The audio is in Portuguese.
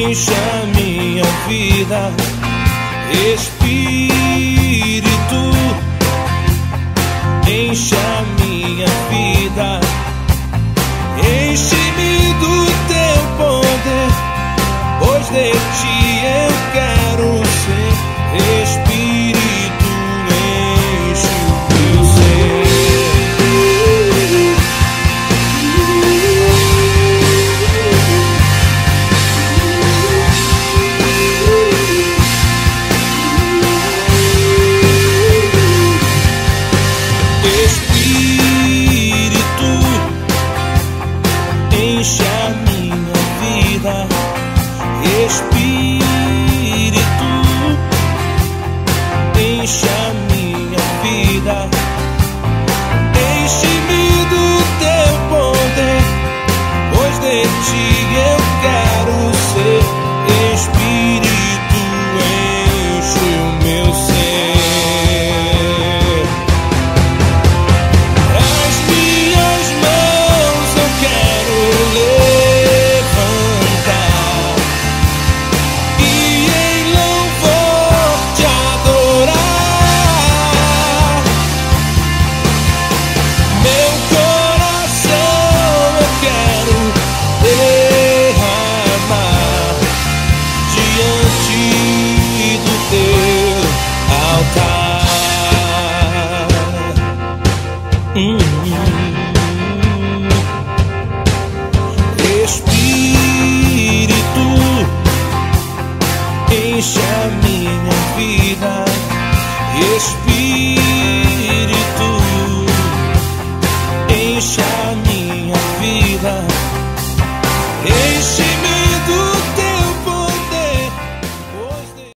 enche a minha vida. Espírito, enche a minha vida. Enche-me do teu poder, pois de ti eu quero ser. Espírito, enche o meu ser. Enche a minha vida. Espírito, enche a minha vida. Enche-me do teu poder, pois de ti eu quero ser. Espírito, enche o meu ser. As minhas mãos eu quero levantar e em louvor te adorar. Meu coração eu quero derramar diante do teu altar. Espírito, enche a minha vida. Espírito, enche a minha vida. Enche